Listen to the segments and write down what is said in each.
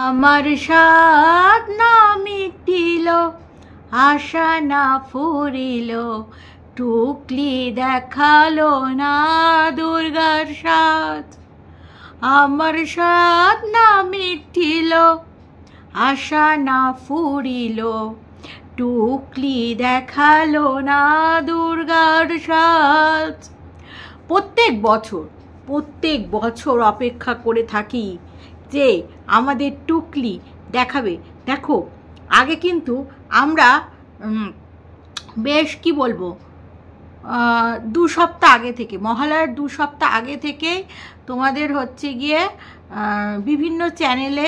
আমার স্বাদ না মিটিল, আশা না ফুরিল, টুকলি দেখালো না দুর্গার সাজ। আমার স্বাদ না মিটিল, আশা না ফুরিল, টুকলি দেখালো না দুর্গার সাজ। প্রত্যেক বছর অপেক্ষা করে থাকি যে আমাদের টুকলি দেখাবে। দেখো, আগে কিন্তু আমরা বেশ কি বলবো, 2 সপ্তাহ আগে থেকে, মহালয়ার 2 সপ্তাহ আগে থেকে তোমাদের হচ্ছে গিয়ে বিভিন্ন চ্যানেলে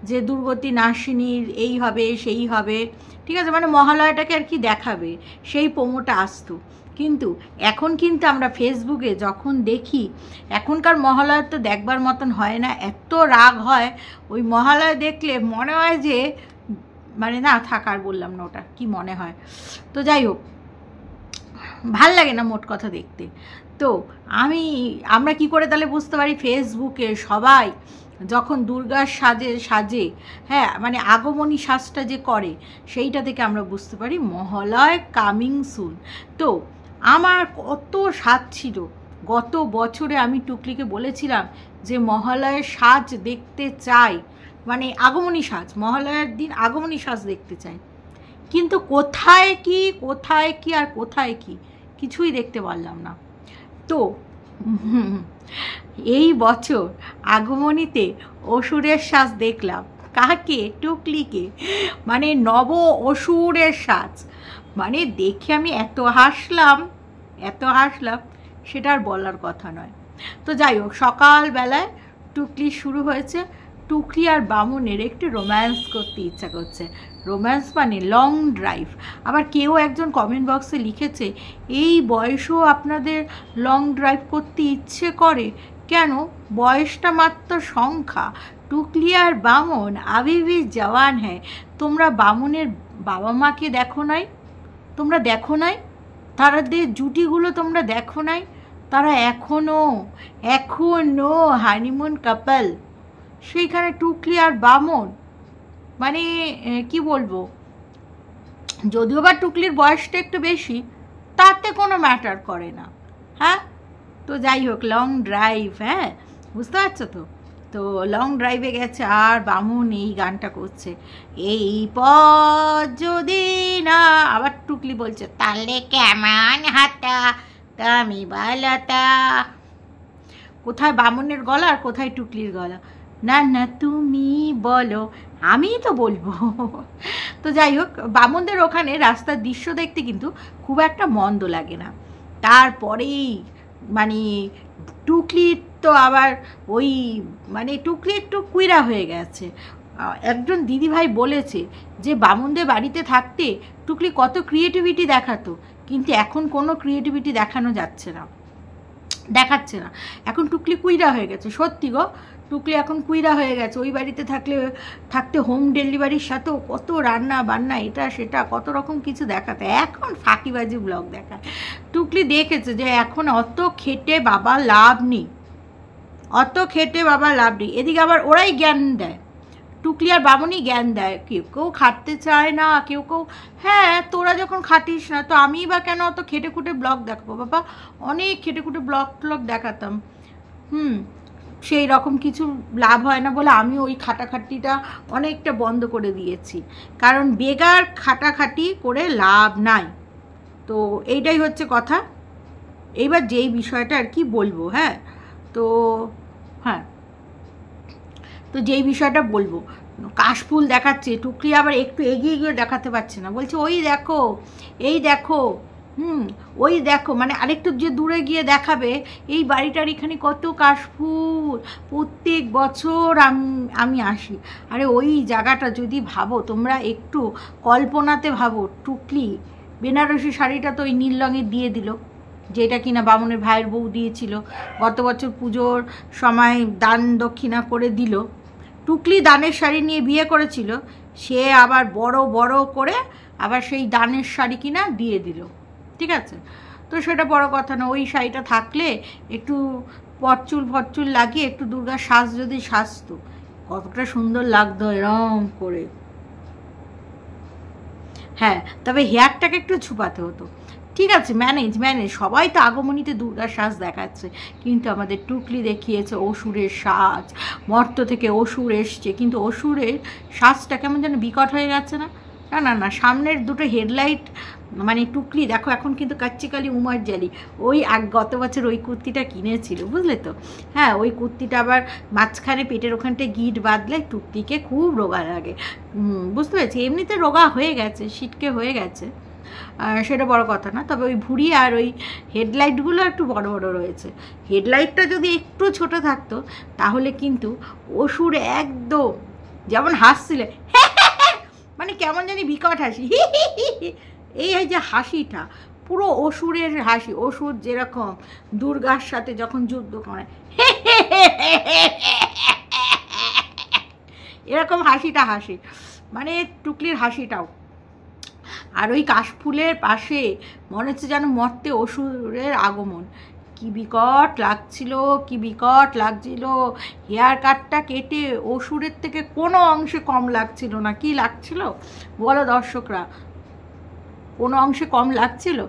যে দুর্গতি নাসিনীর এই হবে সেই হবে, ঠিক আছে, মানে মহালয়াটাকে আর কি দেখাবে, সেই প্রোমোটা আসতো। কিন্তু এখন কিন্তু আমরা ফেসবুকে যখন দেখি, এখনকার মহালয়া তো দেখবার মতন হয় না, এত রাগ হয় ওই মহালয়া দেখলে, মনে হয় যে মানে না থাকার, বললাম না ওটা কি মনে হয়। তো যাই হোক, ভাল লাগে না মোট কথা দেখতে। তো আমরা কি করে তাহলে বুঝতে পারি, ফেসবুকে সবাই যখন দুর্গার সাজে, হ্যাঁ, মানে আগমনী সাজটা যে করে, সেইটা থেকে আমরা বুঝতে পারি মহালয় কামিং সুন। তো আমার কত সাজ ছিল, গত বছরে আমি টুকলিকে বলেছিলাম যে মহালয়ের সাজ দেখতে চাই, মানে আগমনী সাজ, মহালয়ার দিন আগমনী সাজ দেখতে চাই। কিন্তু কোথায় কি আর কোথায় কি কিছুই দেখতে পারলাম না। তো এই বছর আগমনীতে অসুরের সাজ দেখলাম। কাকে? টুকলিকে, মানে নব অসুরের সাজ। মানে দেখে আমি এত হাসলাম সেটা আর বলার কথা নয়। তো যাই হোক, সকালবেলায় টুকলি শুরু হয়েছে। টুকলি আর বামুনের একটু রোম্যান্স করতে ইচ্ছা করছে। রোম্যান্স মানে লং ড্রাইভ। আবার কেউ একজন কমেন্ট বক্সে লিখেছে, এই বয়সেও আপনাদের লং ড্রাইভ করতে ইচ্ছে করে কেন? বয়সটা মাত্র সংখ্যা। টুকলি আর বামুন আবি ভি জওয়ান হ্যায়। তোমরা বামুনের বাবা মাকে দেখো নাই? তাদের জুটিগুলো তোমরা দেখো নাই? তারা এখনো হানিমুন কাপল। সেইখানে টুকলি আর বামুন, মানে কি বলবো, যদিও বা টুকলির বয়সটা একটু বেশি, তাতে কোনো ম্যাটার করে না। হ্যাঁ, তো যাই হোক, লং ড্রাইভ, হ্যাঁ বুঝতে পারছো তো। তো লং ড্রাইভে গেছে আর বামুন এই গানটা করছে, এই পথ যদি না, আবার টুকলি বলছে, তাহলে কেমন হাতা তুমি বালাতা। কোথায় বামুনের গলা আর কোথায় টুকলির গলা? না তুমি বলো, আমি তো বলবো। তো যাই হোক, বামুনদের ওখানে রাস্তার দৃশ্য দেখতে কিন্তু খুব একটা মন্দ লাগে না। তারপরেই মানে টুকলির তো আবার ওই, মানে টুকলি একটু কুইরা হয়ে গেছে। একজন দিদিভাই বলেছে যে বামুনদের বাড়িতে থাকতে টুকলি কত ক্রিয়েটিভিটি দেখাতো, কিন্তু এখন কোনো ক্রিয়েটিভিটি দেখাচ্ছে না। এখন টুকলি কুইরা হয়ে গেছে, সত্যি গো, টুকলি এখন কুইরা হয়ে গেছে। ওই বাড়িতে থাকতে হোম ডেলিভারির সাথেও কত রান্না বান্না, এটা সেটা কত রকম কিছু দেখাতে, এখন ফাঁকিবাজি ব্লগ দেখায়। টুকলি দেখেছে যে এখন অত খেটে বাবা লাভ নেই। এদিকে আবার ওরাই জ্ঞান দেয়, টুকলি আর বামুনই জ্ঞান দেয়। কেউ খাটতে চায় না, কেউ হ্যাঁ তোরা যখন খাটিস না, তো আমি বা কেন অত খেটে খুঁটে ব্লগ দেখাবো? বাবা অনেক খেটে খুঁটে ব্লগ দেখাতাম। সেই রকম কিছু লাভ হয় না বলে আমি ওই খাটাখাটিটা অনেকটা বন্ধ করে দিয়েছি, কারণ বেগার খাটাখাটি করে লাভ নাই। তো এইটাই হচ্ছে কথা। এইবার যেই বিষয়টা আর কি বলবো, তো যেই বিষয়টা বলবো, কাশফুল দেখাচ্ছে টুকলি, আবার একটু এগিয়ে গিয়ে দেখাতে পারছে না, বলছে ওই দেখো, এই দেখো, ওই দেখো, মানে আরেকটু যে দূরে গিয়ে দেখাবে এই বাড়িটার এখানে কত কাশফুল। প্রত্যেক বছর আমি আসি। আরে ওই জায়গাটা যদি ভাবো তোমরা, একটু কল্পনাতে ভাবো, টুকলি বেনারসি শাড়িটা তো ওই নীল রঙের দিয়ে দিল, যেটা কিনা বামুনের ভাইয়ের বউ দিয়েছিল, গত বছর পুজোর সময় দান দক্ষিণা করে দিল। টুকলি দানের শাড়ি নিয়ে বিয়ে করেছিল, সে আবার বড় করে আবার সেই দানের শাড়ি কিনা দিয়ে দিল, ঠিক আছে। তো সেটা বড় কথা না, ওই শাড়িটা থাকলে একটু ফরচুল লাগিয়ে একটু দুর্গার সাজ যদি সাজতো, কতটা সুন্দর লাগতো এরম করে। হ্যাঁ, তবে হেয়ারটাকে একটু ছুপাতে হতো। ঠিক আছে, ম্যানেজ। সবাই তো আগমনীতে দুর্গার সাজ দেখাচ্ছে, কিন্তু আমাদের টুকলি দেখিয়েছে অসুরের সাজ। মর্ত থেকে অসুর এসছে, কিন্তু অসুরের সাজটা কেমন যেন বিকট হয়ে গেছে না? না, সামনের দুটো হেডলাইট মানে টুকলি দেখো এখন কিন্তু কাচ্চিকালি উমার জালি। ওই গত বছর ওই কুর্তিটা কিনেছিল, বুঝলে তো? হ্যাঁ, ওই কুর্তিটা আবার মাঝখানে পেটের ওখানটায় গিট বাঁধলে টুকলিকে খুব রোগা লাগে। বুঝতে পেরেছি, এমনিতে রোগা হয়ে গেছে, সিটকে হয়ে গেছে, সেটা বড় কথা না। তবে ওই ভুঁড়ি আর ওই হেডলাইটগুলো একটু বড় বড় রয়েছে। হেডলাইটটা যদি একটু ছোট থাকতো তাহলে কিন্তু অসুর একদম যেমন হাসছিলে, মানে কেমন জানি বিকট হাসি, এই যে হাসিটা পুরো অসুরের হাসি। অসুর যেরকম দুর্গার সাথে যখন যুদ্ধ করে এরকম হাসিটা হাসি, মানে টুকলির হাসিটাও। আর ওই কাশফুলের পাশে মনে হচ্ছে যেন মর্তে অসুরের আগমন। কি বিকট লাগছিল। হেয়ার কাটটা কেটে অসুরের থেকে কোনো অংশে কম লাগছিল না। কি লাগছিল বলো দর্শকরা? কোনো অংশে কম লাগছিল?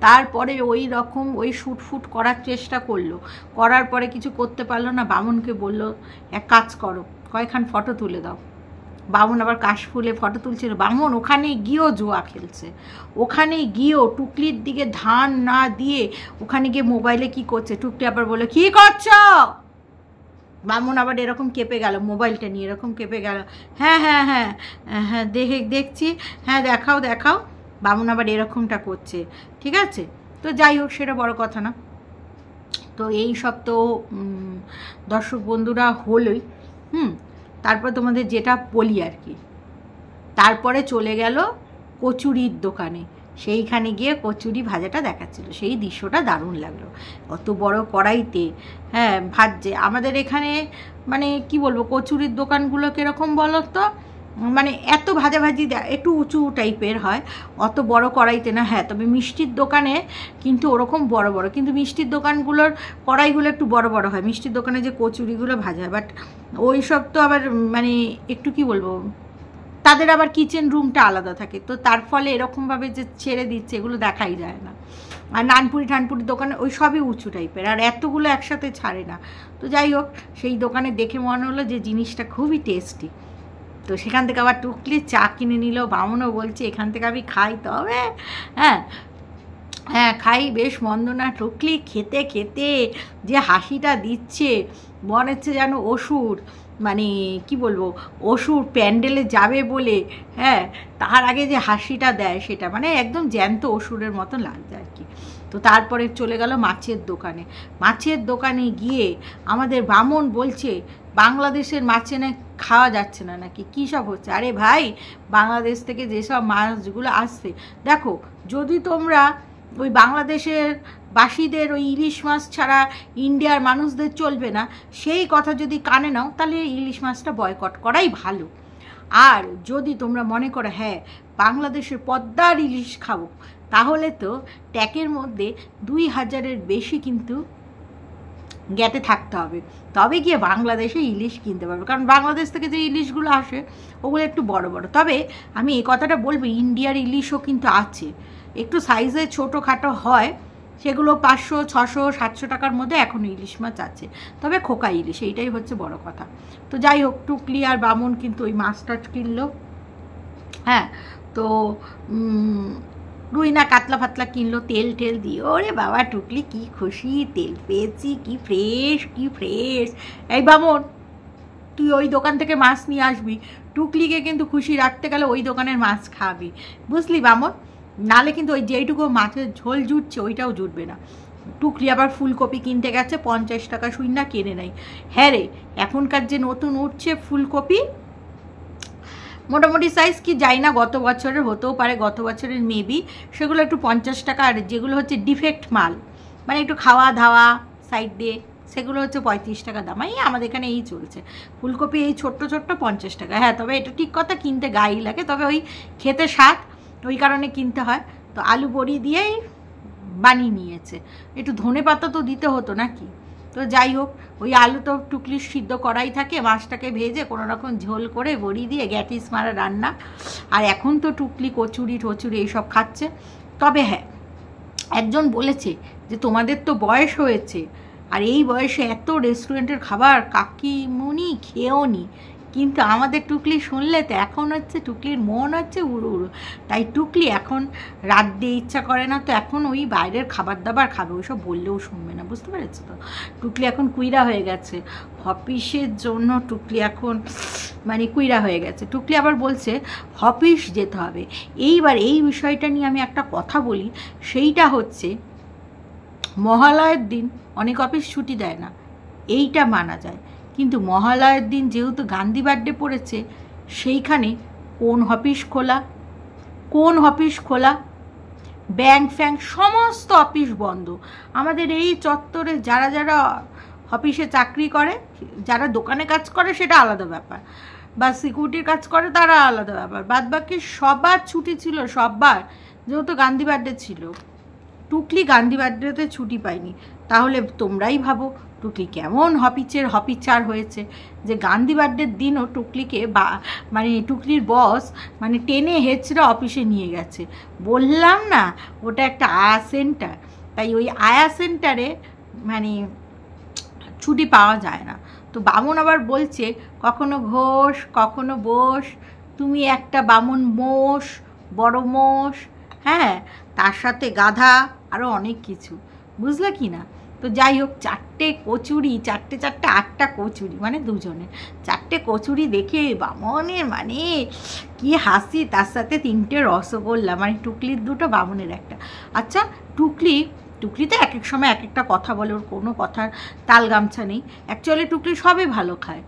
তারপরে ওই রকম ওই শুটফুট করার চেষ্টা করলো, করার পরে কিছু করতে পারলো না। বামুনকে বলল এক কাজ করো, কয়েকখান ফটো তুলে দাও। বামুন আবার কাশফুলে ফটো তুলছিল। বামুন ওখানে গিয়েও জুয়া খেলছে, ওখানে গিয়েও টুকলির দিকে ধান না দিয়ে ওখানে গিয়ে মোবাইলে কি করছে। টুকলি আবার বলে কি করছো? বামুন আবার এরকম কেঁপে গেল, মোবাইলটা নিয়ে এরকম কেঁপে গেল। হ্যাঁ দেখছি, হ্যাঁ দেখাও। বামুন আবার এরকমটা করছে। ঠিক আছে, তো যাই হোক, সেটা বড় কথা না। তো এই সব তো দর্শক বন্ধুরা হলোই। তারপর তোমাদের যেটা বলি আর কি, তারপরে চলে গেল কচুরির দোকানে। সেইখানে গিয়ে কচুরি ভাজাটা দেখাচ্ছিল, সেই দৃশ্যটা দারুণ লাগলো। অত বড় কড়াইতে হ্যাঁ ভাজছে। আমাদের এখানে মানে কি বলবো, কচুরির দোকানগুলো কীরকম বলো তো, মানে এত ভাজাভাজি একটু উঁচু টাইপের হয়, অত বড় কড়াইতে না। হ্যাঁ, তবে মিষ্টির দোকানে কিন্তু ওরকম বড় বড়, কিন্তু মিষ্টির দোকানগুলোর কড়াইগুলো একটু বড় বড় হয়, মিষ্টির দোকানে যে কচুরিগুলো ভাজা হয়। বাট ওই সব তো আবার মানে একটু কি বলবো, তাদের আবার কিচেন রুমটা আলাদা থাকে, তো তার ফলে এরকমভাবে যে ছেড়ে দিচ্ছে এগুলো দেখাই যায় না। আর নানপুরি দোকানে ওই সবই উঁচু টাইপের, আর এতগুলো একসাথে ছাড়ে না। তো যাই হোক, সেই দোকানে দেখে মনে হলো যে জিনিসটা খুবই টেস্টি। তো সেখান থেকে আবার টুকলি চা কিনে নিল। বামুনও বলছে এখান থেকে আমি খাই, তবে হ্যাঁ খাই, বেশ মন্দ না। টুকলি খেতে খেতে যে হাসিটা দিচ্ছে মনে হচ্ছে যেন অসুর, মানে কি বলবো, অসুর প্যান্ডেলে যাবে বলে হ্যাঁ তার আগে যে হাসিটা দেয় সেটা মানে একদম জ্যান্ত অসুরের মতো লাগছে আর কি। তো তারপরে চলে গেল মাছের দোকানে গিয়ে আমাদের বামুন বলছে বাংলাদেশের মাছ এনে খাওয়া যাচ্ছে না নাকি, কী সব হচ্ছে। আরে ভাই, বাংলাদেশ থেকে যেসব মাছগুলো আসছে, দেখো যদি তোমরা ওই বাংলাদেশের বাসীদের ওই ইলিশ মাছ ছাড়া ইন্ডিয়ার মানুষদের চলবে না, সেই কথা যদি কানে নাও তাহলে ইলিশ মাছটা বয়কট করাই ভালো। আর যদি তোমরা মনে করো হ্যাঁ বাংলাদেশের পদ্মার ইলিশ খাবো, তাহলে তো ট্যাকের মধ্যে 2000-এর বেশি কিন্তু গ্যাটে থাকতে হবে, তবে গিয়ে বাংলাদেশে ইলিশ কিনতে পারবে। কারণ বাংলাদেশ থেকে যে ইলিশগুলো আসে ওগুলো একটু বড় বড়। তবে আমি এই কথাটা বলবো, ইন্ডিয়ার ইলিশও কিন্তু আছে, একটু সাইজে ছোটোখাটো হয়, সেগুলো 500, 600, 700 টাকার মধ্যে এখনও ইলিশ মাছ আছে, তবে খোকা ইলিশ, এইটাই হচ্ছে বড় কথা। তো যাই হোক, টুকলি আর বামুন কিন্তু ওই মাছটা কিনলো। হ্যাঁ, তো রুই না কাতলা ফাতলা কিনলো, তেল দিয়ে। ওরে বাবা, টুকলি কি খুশি, তেল পেয়েছি, কি ফ্রেশ। এই বামুন, তুই ওই দোকান থেকে মাছ নিয়ে আসবি, টুকলিকে কিন্তু খুশি রাখতে গেলে ওই দোকানের মাছ খাবি, বুঝলি বামুন? নালে কিন্তু ওই যেইটুকু মাছের ঝোল জুটছে ওইটাও জুটবে না। টুকলি আবার ফুলকপি কিনতে গেছে, 50 টাকা শূন্য কেনে নাই। হ্যাঁ রে, এখনকার যে নতুন উঠছে ফুলকপি, মোটামুটি সাইজ কি যাই না, গত বছরের হতেও পারে, গত বছরের মেবি, সেগুলো একটু 50 টাকা। আর যেগুলো হচ্ছে ডিফেক্ট মাল, মানে একটু খাওয়া ধাওয়া সাইড দিয়ে, সেগুলো হচ্ছে 35 টাকা দাম। এই আমাদের এখানে এই চলছে ফুলকপি, এই ছোট্ট 50 টাকা। হ্যাঁ, তবে এটা ঠিক কথা, কিনতে গায়ে লাগে, তবে ওই খেতে স্বাদ, ওই কারণে কিনতে হয়। তো আলু বড়ি দিয়েই বানিয়ে নিয়েছে, একটু ধনে পাতা তো দিতে হতো নাকি, তো যাই হোক, ওই আলু তো টুকলি সিদ্ধ করাই থাকে, মাছটাকে ভেজে কোনো রকম ঝোল করে বড়ি দিয়ে গ্যাটিস মারা রান্না। আর এখন তো টুকলি কচুরি টচুরি এইসব খাচ্ছে। তবে হ্যাঁ, একজন বলেছে যে তোমাদের তো বয়স হয়েছে, আর এই বয়সে এত রেস্টুরেন্টের খাবার কাকিমুনি খেয়েও নি, কিন্তু আমাদের টুকলি শুনলে তো এখন হচ্ছে টুকলির মন হচ্ছে উড়ু উড়ু। তাই টুকলি এখন রাত দিয়ে ইচ্ছা করে না, তো এখন ওই বাইরের খাবার দাবার খাবে, ওইসব বললেও শুনবে না, বুঝতে পেরেছো তো। টুকলি এখন কুইরা হয়ে গেছে হপিসের জন্য, টুকলি এখন মানে কুইরা হয়ে গেছে। টুকলি আবার বলছে হপিস যেতে হবে। এইবার এই বিষয়টা নিয়ে আমি একটা কথা বলি, সেইটা হচ্ছে মহালয়ের দিন অনেক অফিস ছুটি দেয় না, এইটা মানা যায়, কিন্তু মহালয়ের দিন যেহেতু গান্ধী বার্থডে পড়েছে, সেইখানে কোন অফিস খোলা, কোন অফিস খোলা, ব্যাংক ফ্যাংক সমস্ত অফিস বন্ধ। আমাদের এই চত্বরে যারা যারা অফিসে চাকরি করে, যারা দোকানে কাজ করে সেটা আলাদা ব্যাপার, বা সিকিউরিটির কাজ করে তারা আলাদা ব্যাপার, বাদ বাকি সবার ছুটি ছিল, সবার, যেহেতু গান্ধী বার্থডে ছিল। টুকলি গান্ধী বার্থডেতে ছুটি পায়নি, তাহলে তোমরাই ভাবো টুকলি কেমন হপিচার হয়েছে, যে গান্ধী বার্থডের দিনও টুকলিকে মানে টুকলির বস মানে টেনে হেঁচড়া অফিসে নিয়ে গেছে। বললাম না ওটা একটা আয়া সেন্টার, তাই ওই আয়া সেন্টারে মানে ছুটি পাওয়া যায় না। তো বামুন আবার বলছে কখনো ঘোষ কখনো বোস, তুমি একটা বামুন মোষ, বড় মোষ, হ্যাঁ, তার সাথে গাধা, আরও অনেক কিছু, বুঝলে কি না। তো যাই হোক, চারটে কচুরি, চারটে 8টা কচুরি, মানে দুজনের 4টে কচুরি দেখে বামনের মানে কি হাসি, তার সাথে 3টে রসগোল্লা, মানে টুকলির 2টো, বামনের 1টা। আচ্ছা, টুকলি তো এক এক সময় এক একটা কথা বলে, ওর কোনো কথার তাল গামছা নেই। অ্যাকচুয়ালি টুকলি সবই ভালো খায়,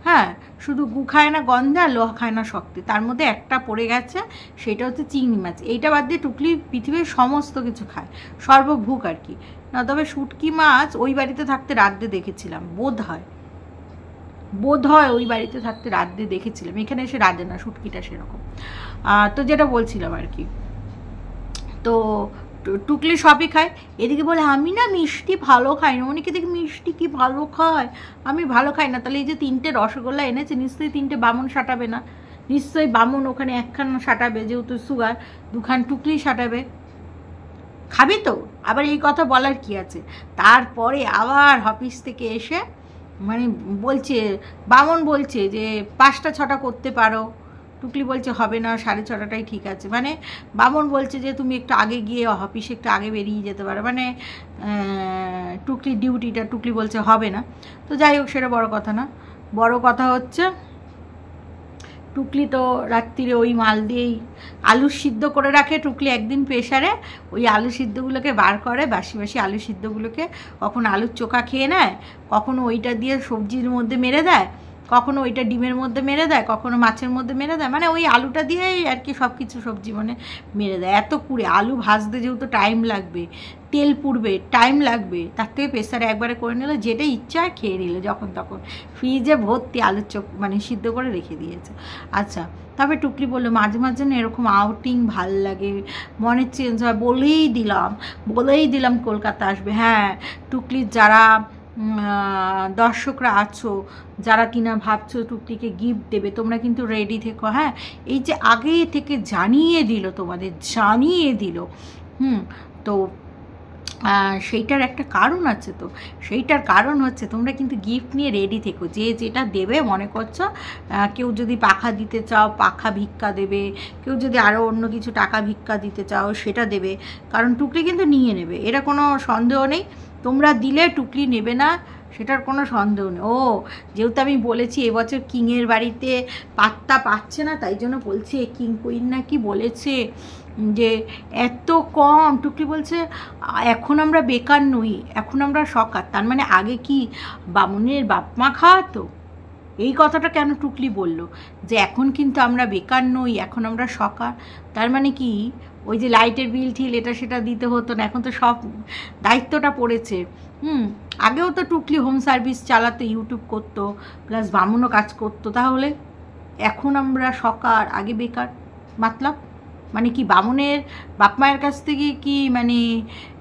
হ্যাঁ, শুধু গু খায় না গন্ধা, লোহা খায় না শক্তি, তার মধ্যে একটা পড়ে গেছে, সেটা হচ্ছে চিংড়ি মাছ। এইটা বাদ দিয়ে টুকলি পৃথিবীর সমস্ত কিছু খায়, সর্বভুক আর কি না। তবে শুটকি মাছ ওই বাড়িতে থাকতে রাতে দেখেছিলাম, বোধ হয় ওই বাড়িতে থাকতে রাতে দেখেছিলাম, এখানে এসে রাতে না, শুটকিটা সেরকম। তো যেটা বলছিলাম আর কি, তো টুকলি সবই খায়। এদিকে বলে আমি না মিষ্টি ভালো খাই না, অনেকে দেখি মিষ্টি কি ভালো খায়, আমি ভালো খাই না। তাহলে এই যে 3টে রসগোল্লা এনেছে, নিশ্চয়ই 3টে বামুন সাটাবে না, নিশ্চয়ই বামুন ওখানে 1খান সাটাবে, যেহেতু সুগার 2খান টুকলি সাটাবে, খাবি তো। আবার এই কথা বলার কি আছে, তারপরে আবার অফিস থেকে এসে মানে বলছে, বামুন বলছে যে 5টা 6টা করতে পারো, টুকলি বলছে হবে না, 6:30টাই ঠিক আছে। মানে বামুন বলছে যে তুমি একটু আগে গিয়ে অফিসে একটু আগে বেরিয়ে যেতে পারো, মানে টুকলি ডিউটিটা, টুকলি বলছে হবে না। তো যাই হোক, সেটা বড় কথা না, বড় কথা হচ্ছে টুকলি তো রাত্রিরে ওই মাল দিয়েই আলু সিদ্ধ করে রাখে। টুকলি একদিন প্রেশারে ওই আলু সিদ্ধগুলোকে বার করে, বাসি বাসি আলু সিদ্ধগুলোকে, কখনো আলুর চোখা খেয়ে নেয়, কখনো ওইটা দিয়ে সবজির মধ্যে মেরে দেয়, কখনো ওইটা ডিমের মধ্যে মেরে দেয়, কখনো মাছের মধ্যে মেরে দেয়, মানে ওই আলুটা দিয়েই আর কি সব কিছু সবজি মানে মেরে দেয়। এত কুড়ে আলু ভাজতে যেহেতু টাইম লাগবে, তেল পুড়বে, টাইম লাগবে, তার থেকে প্রেসারে একবারে করে নিল, যেটা ইচ্ছা খেয়ে নিল যখন তখন, ফ্রিজে ভর্তি আলুর চোখ মানে সিদ্ধ করে রেখে দিয়েছে। আচ্ছা, তবে টুকলি বললো মাঝে মাঝে না এরকম আউটিং ভাল লাগে, মনে চেঞ্জ হয়, বলেই দিলাম কলকাতা আসবে। হ্যাঁ, টুকলির যারা দর্শকরা আছো, যারা কিনা ভাবছো টুকলিকে গিফট দেবে, তোমরা কিন্তু রেডি থেকো। হ্যাঁ, এই যে আগে থেকে জানিয়ে দিল, তোমাদের জানিয়ে দিল, তো সেইটার একটা কারণ আছে। তো সেইটার কারণ হচ্ছে তোমরা কিন্তু গিফট নিয়ে রেডি থেকো, যে যেটা দেবে মনে করছো, কেউ যদি পাখা দিতে চাও পাখা ভিক্ষা দেবে, কেউ যদি আরও অন্য কিছু টাকা ভিক্ষা দিতে চাও সেটা দেবে, কারণ টুকলি কিন্তু নিয়ে নেবে, এটা কোনো সন্দেহ নেই। তোমরা দিলে টুকলি নেবে না, সেটার কোনো সন্দেহ নেই। ও যেহেতু আমি বলেছি এবছর কিংয়ের বাড়িতে পাত্তা পাচ্ছে না, তাই জন্য বলছি কিং কুইন নাকি বলেছে যে এত কম, টুকলি বলছে এখন আমরা বেকার নই, এখন আমরা সকার। তার মানে আগে কি বামুনের বাপমা খাওয়াতো? এই কথাটা কেন টুকলি বলল যে এখন কিন্তু আমরা বেকার নই, এখন আমরা সকার? তার মানে কি ওই যে লাইটের বিল ঠিল এটা সেটা দিতে হতো না, এখন তো সব দায়িত্বটা পড়েছে। আগেও তো টুকলি হোম সার্ভিস চালাতো, ইউটিউব করতো, প্লাস বামুনও কাজ করতো, তাহলে এখন আমরা সকার আগে বেকার মতলব মানে কি বামুনের বাপ মায়ের কাছ থেকে কি মানে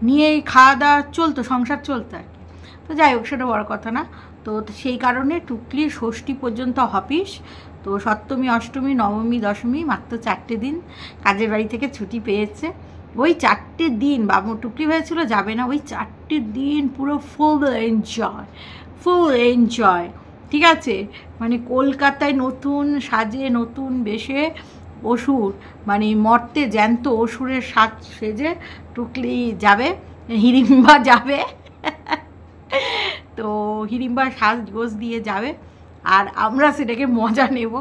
নিয়ে খাওয়া দাওয়া চলতো, সংসার চলতো আর কি। তো যাই হোক, সেটা বড় কথা না। তো সেই কারণে টুকলির ষষ্ঠী পর্যন্ত অফিস। তো সপ্তমী, অষ্টমী, নবমী, দশমী মাত্র 4টে দিন কাজের বাড়ি থেকে ছুটি পেয়েছে। ওই 4টে দিন বাবু টুকলি হয়েছিল যাবে না, ওই 4টে দিন পুরো ফুল এনজয়। ঠিক আছে, মানে কলকাতায় নতুন সাজে, নতুন বেশে অসুর, মানে মর্তে জ্যান্ত অসুরের সাজ সেজে টুকলি যাবে, হিড়িম্বা যাবে। তো হিড়িম্বা সাজগোজ দিয়ে যাবে, আর আমরা সেটাকে মজা নেব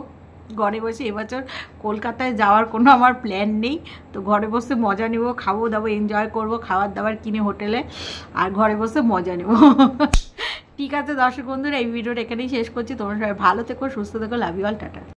ঘরে বসে। এবছর কলকাতায় যাওয়ার কোনো আমার প্ল্যান নেই, তো ঘরে বসে মজা নেব, খাবো দাবো, এনজয় করব, খাবার দাবার কিনে হোটেলে, আর ঘরে বসে মজা নেব। ঠিক আছে দর্শক বন্ধুরা, এই ভিডিওটা এখানেই শেষ করছি। তোমরা সবাই ভালো থেকো, সুস্থ থেকো, লাভ ইউ অল, টাটা।